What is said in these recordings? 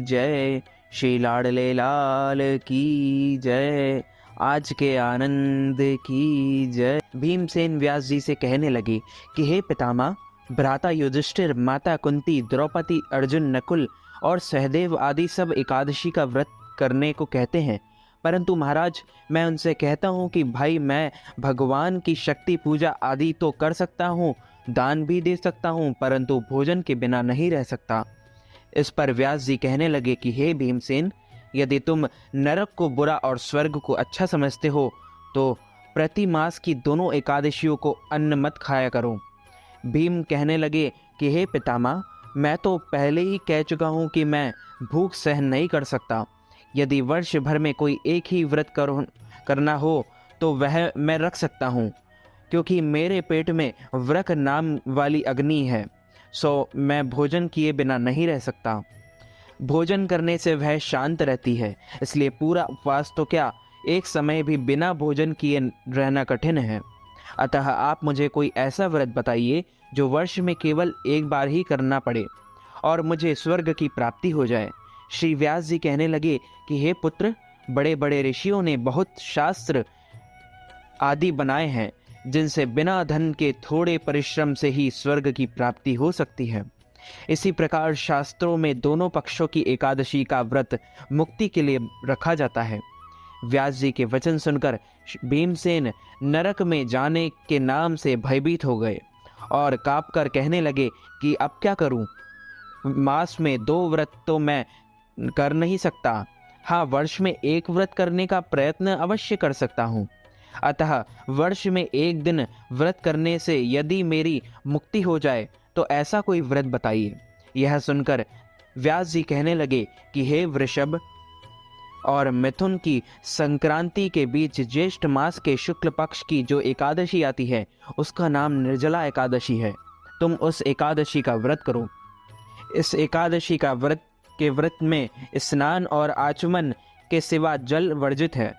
जय, श्री लाडले लाल की जय, आज के आनंद की जय। भीमसेन व्यास जी से कहने लगे कि हे पितामह, भ्राता युधिष्ठिर, माता कुंती, द्रौपदी, अर्जुन, नकुल और सहदेव आदि सब एकादशी का व्रत करने को कहते हैं, परंतु महाराज मैं उनसे कहता हूँ कि भाई मैं भगवान की शक्ति पूजा आदि तो कर सकता हूँ, दान भी दे सकता हूँ, परंतु भोजन के बिना नहीं रह सकता। इस पर व्यास जी कहने लगे कि हे भीमसेन, यदि तुम नरक को बुरा और स्वर्ग को अच्छा समझते हो तो प्रति मास की दोनों एकादशियों को अन्न मत खाया करो। भीम कहने लगे कि हे पितामह, मैं तो पहले ही कह चुका हूँ कि मैं भूख सहन नहीं कर सकता। यदि वर्ष भर में कोई एक ही व्रत करना हो तो वह मैं रख सकता हूँ, क्योंकि मेरे पेट में व्रक नाम वाली अग्नि है, सो मैं भोजन किए बिना नहीं रह सकता। भोजन करने से वह शांत रहती है, इसलिए पूरा उपवास तो क्या, एक समय भी बिना भोजन किए रहना कठिन है। अतः आप मुझे कोई ऐसा व्रत बताइए जो वर्ष में केवल एक बार ही करना पड़े और मुझे स्वर्ग की प्राप्ति हो जाए। श्री व्यास जी कहने लगे कि हे पुत्र, बड़े बड़े ऋषियों ने बहुत शास्त्र आदि बनाए हैं जिनसे बिना धन के थोड़े परिश्रम से ही स्वर्ग की प्राप्ति हो सकती है। इसी प्रकार शास्त्रों में दोनों पक्षों की एकादशी का व्रत मुक्ति के लिए रखा जाता है। व्यास जी के वचन सुनकर भीमसेन नरक में जाने के नाम से भयभीत हो गए और कांपकर कहने लगे कि अब क्या करूं? मास में 2 व्रत तो मैं कर नहीं सकता, हाँ वर्ष में एक व्रत करने का प्रयत्न अवश्य कर सकता हूँ। अतः वर्ष में एक दिन व्रत करने से यदि मेरी मुक्ति हो जाए तो ऐसा कोई व्रत बताइए। यह सुनकर व्यास जी कहने लगे कि हे वृषभ और मिथुन की संक्रांति के बीच ज्येष्ठ मास के शुक्ल पक्ष की जो एकादशी आती है उसका नाम निर्जला एकादशी है। तुम उस एकादशी का व्रत करो। इस एकादशी का व्रत में स्नान और आचमन के सिवा जल वर्जित है।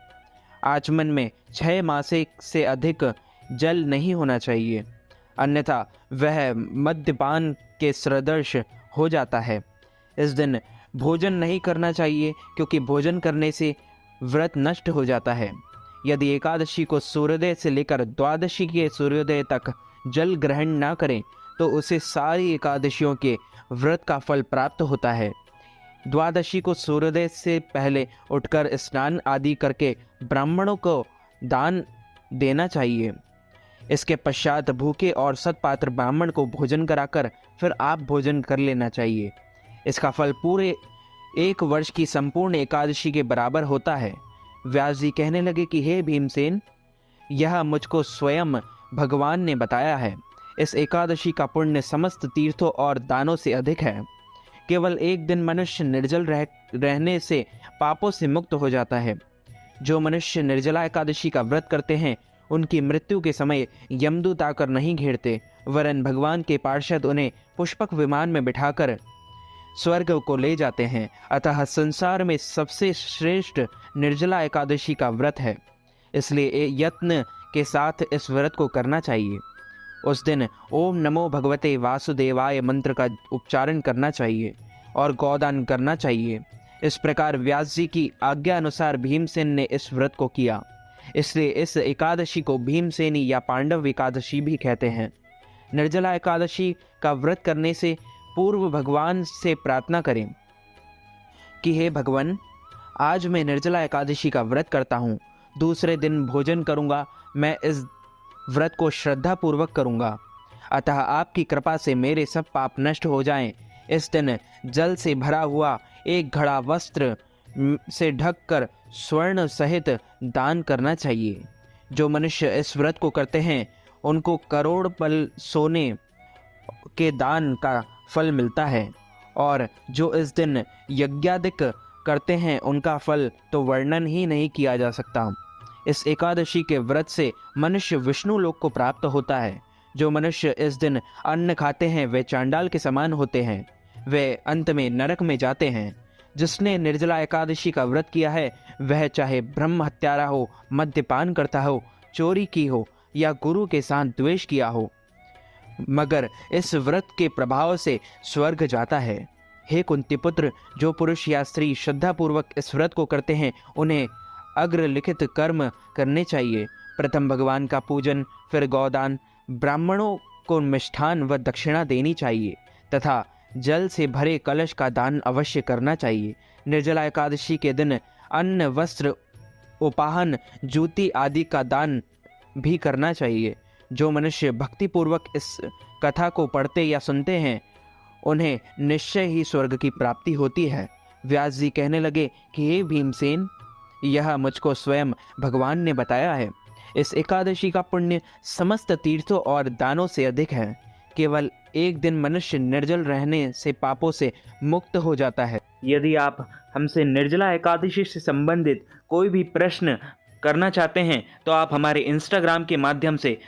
आचमन में 6 मासे से अधिक जल नहीं होना चाहिए, अन्यथा वह मद्यपान के सदृश हो जाता है। इस दिन भोजन नहीं करना चाहिए, क्योंकि भोजन करने से व्रत नष्ट हो जाता है। यदि एकादशी को सूर्योदय से लेकर द्वादशी के सूर्योदय तक जल ग्रहण ना करें तो उसे सारी एकादशियों के व्रत का फल प्राप्त होता है। द्वादशी को सूर्योदय से पहले उठकर स्नान आदि करके ब्राह्मणों को दान देना चाहिए। इसके पश्चात भूखे और सत्पात्र ब्राह्मण को भोजन कराकर फिर आप भोजन कर लेना चाहिए। इसका फल पूरे 1 वर्ष की संपूर्ण एकादशी के बराबर होता है। व्यास जी कहने लगे कि हे भीमसेन, यह मुझको स्वयं भगवान ने बताया है। इस एकादशी का समस्त तीर्थों और दानों से अधिक है। केवल एक दिन मनुष्य निर्जल रहने से पापों से मुक्त हो जाता है। जो मनुष्य निर्जला एकादशी का व्रत करते हैं उनकी मृत्यु के समय यमदूत आकर नहीं घेरते, वरन भगवान के पार्षद उन्हें पुष्पक विमान में बिठाकर स्वर्ग को ले जाते हैं। अतः संसार में सबसे श्रेष्ठ निर्जला एकादशी का व्रत है, इसलिए यत्न के साथ इस व्रत को करना चाहिए। उस दिन ओम नमो भगवते वासुदेवाय मंत्र का उच्चारण करना चाहिए और गौदान करना चाहिए। इस प्रकार व्यास जी की आज्ञा अनुसार भीमसेन ने इस व्रत को किया। इसलिए इस एकादशी को भीमसेनी या पांडव एकादशी भी कहते हैं। निर्जला एकादशी का व्रत करने से पूर्व भगवान से प्रार्थना करें कि हे भगवान, आज मैं निर्जला एकादशी का व्रत करता हूँ, दूसरे दिन भोजन करूँगा। मैं इस व्रत को श्रद्धा पूर्वक करूँगा, अतः आपकी कृपा से मेरे सब पाप नष्ट हो जाएं। इस दिन जल से भरा हुआ एक घड़ा वस्त्र से ढककर स्वर्ण सहित दान करना चाहिए। जो मनुष्य इस व्रत को करते हैं उनको करोड़ पल सोने के दान का फल मिलता है, और जो इस दिन यज्ञादिक करते हैं उनका फल तो वर्णन ही नहीं किया जा सकता। इस एकादशी के व्रत से मनुष्य विष्णु लोक को प्राप्त होता है। जो मनुष्य इस दिन अन्न खाते हैं वे चांडाल के समान होते हैं, वे अंत में नरक में जाते हैं। जिसने निर्जला एकादशी का व्रत किया है वह चाहे ब्रह्म हत्यारा हो, मद्यपान करता हो, चोरी की हो या गुरु के साथ द्वेष किया हो, मगर इस व्रत के प्रभाव से स्वर्ग जाता है। हे कुंती पुत्र, जो पुरुष या स्त्री श्रद्धापूर्वक इस व्रत को करते हैं उन्हें अग्रलिखित कर्म करने चाहिए। प्रथम भगवान का पूजन, फिर गौदान, ब्राह्मणों को मिष्ठान व दक्षिणा देनी चाहिए तथा जल से भरे कलश का दान अवश्य करना चाहिए। निर्जला एकादशी के दिन अन्न, वस्त्र, उपाहन, जूती आदि का दान भी करना चाहिए। जो मनुष्य भक्तिपूर्वक इस कथा को पढ़ते या सुनते हैं उन्हें निश्चय ही स्वर्ग की प्राप्ति होती है। व्यास जी कहने लगे कि हे भीमसेन, यह मुझको स्वयं भगवान ने बताया है। इस एकादशी का पुण्य समस्त तीर्थों और दानों से अधिक है। केवल एक दिन मनुष्य निर्जल रहने से पापों से मुक्त हो जाता है। यदि आप हमसे निर्जला एकादशी से संबंधित कोई भी प्रश्न करना चाहते हैं तो आप हमारे इंस्टाग्राम के माध्यम से